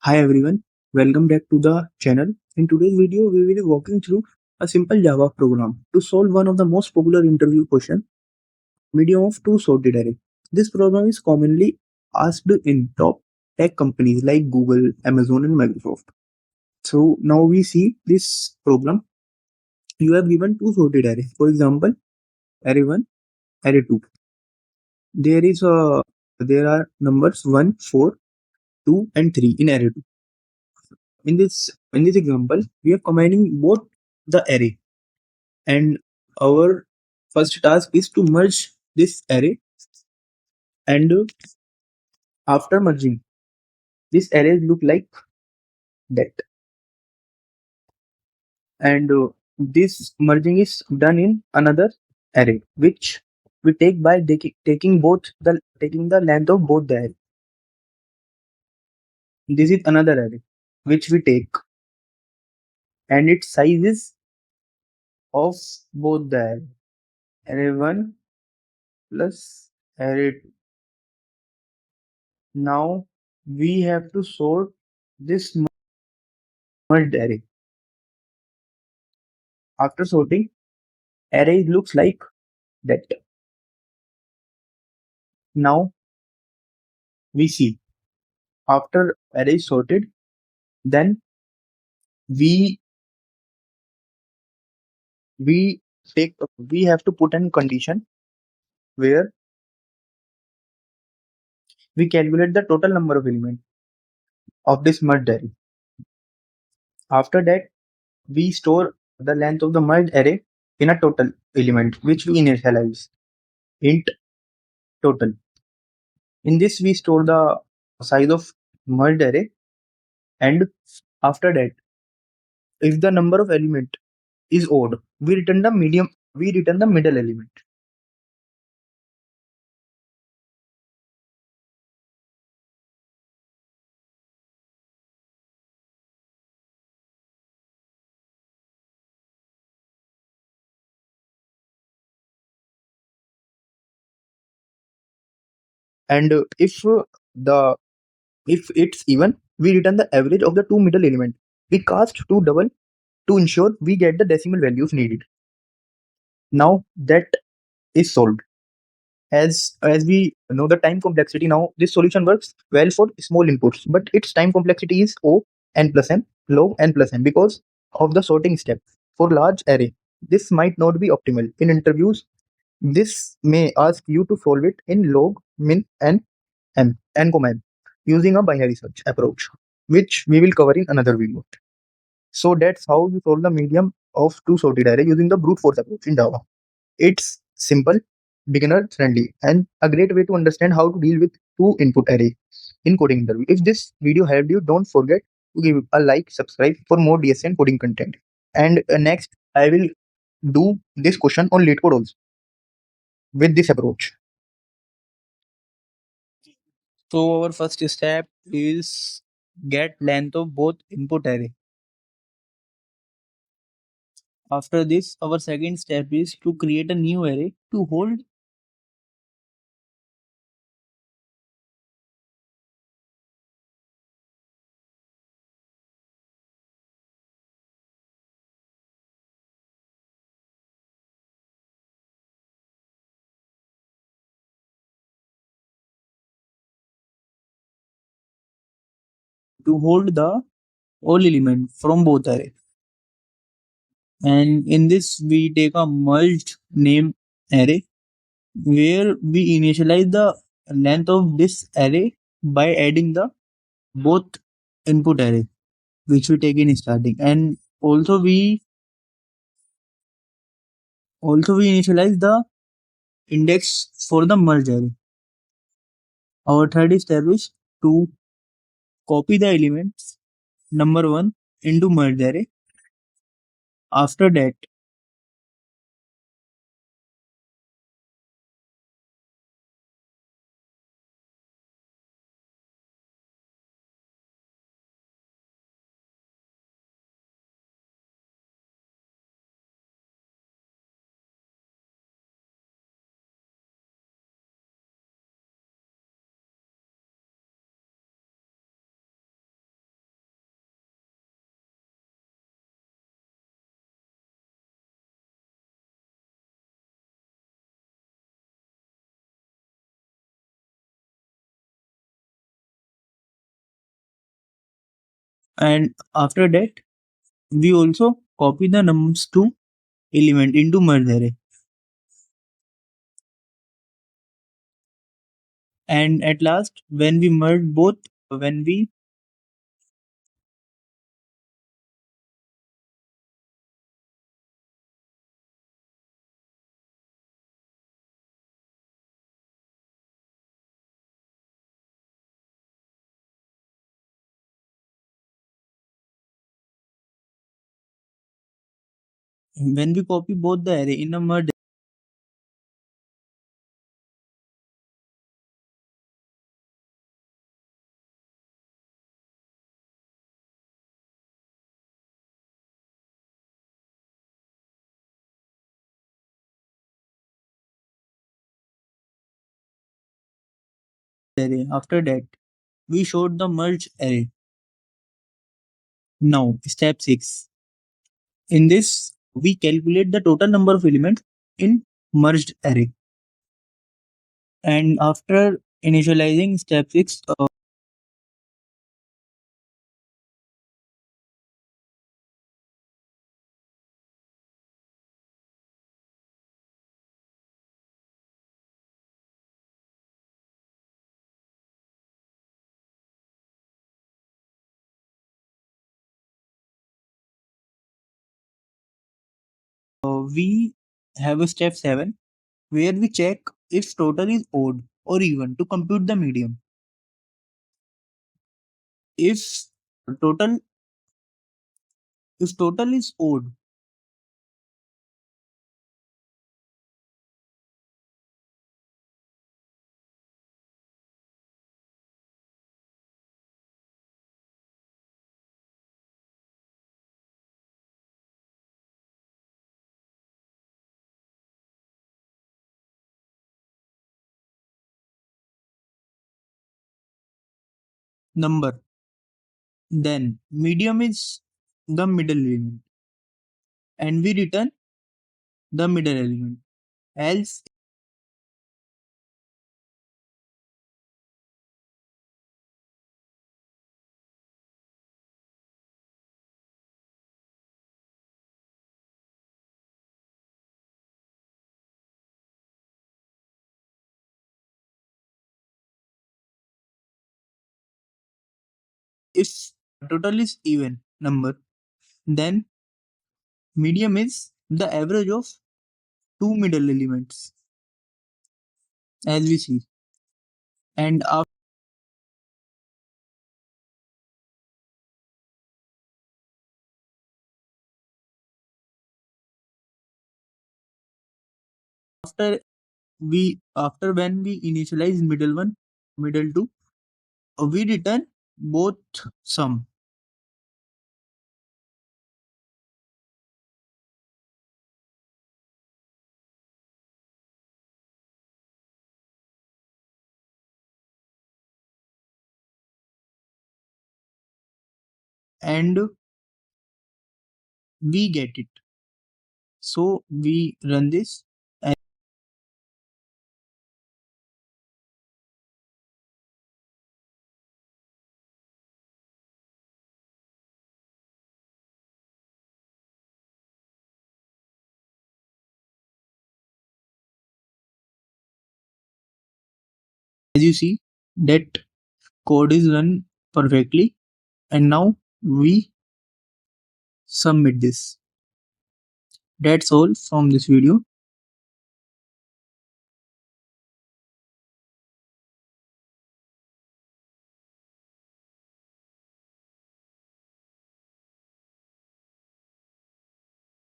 Hi everyone, welcome back to the channel. In today's video, we will be walking through a simple Java program to solve one of the most popular interview questions, medium of two sorted array. This problem is commonly asked in top tech companies like Google, Amazon and Microsoft. So now we see this problem. You have given two sorted arrays. For example, array 1, array 2. There are numbers 1, 4, 2 and 3 in array 2. In this example, we are combining both the array, and our first task is to merge this array, and after merging this array look like that, and this merging is done in another array which we take by taking the length of both the array. This is another array which we take, and its size is of both the array 1 plus array 2. Now we have to sort this merged array. After sorting, array looks like that. Now we see, after array is sorted, then we we we have to put in condition where we calculate the total number of elements of this merged array. After that, we store the length of the merged array in a total element which we initialize int total. In this we store the size of merged array, and after that, if the number of element is odd, we return the middle element. And the if it's even, we return the average of the two middle element. We cast two double to ensure we get the decimal values needed. Now that is solved. As we know the time complexity, now this solution works well for small inputs, but its time complexity is O n plus n log n plus n because of the sorting step. For large array, this might not be optimal. In interviews, this may ask you to solve it in log min n comma n using a binary search approach, which we will cover in another video. So that's how you solve the medium of two sorted array using the brute force approach in Java. It's simple, beginner friendly, and a great way to understand how to deal with two input array in coding interview. If this video helped you, don't forget to give a like, subscribe for more DSN coding content. And next, I will do this question on LeetCode also with this approach. So our first step is get length of both input array. After this, our second step is to create a new array to hold the all element from both array. And in this, we take a merged name array where we initialize the length of this array by adding the both input array which we take in starting, and also we initialize the index for the merged array. Our third step is to copy the elements number 1 into merged array. After that, And after that, we also copy the numbers to element into merge array. And at last, when we merge both, when we copy both the array in a merge array, after that, we showed the merge array. Now, step 6. In this, we calculate the total number of elements in merged array. And after initializing step 6, we have a step 7 where we check if total is odd or even to compute the median. If total total is odd, number, then medium is the middle element and we return the middle element. Else, if total is even number, then medium is the average of two middle elements as we see. And after after when we initialize middle one, middle two, we return both sum and we get it. So we run this and as you see that code is run perfectly and now we submit this. That's all from this video.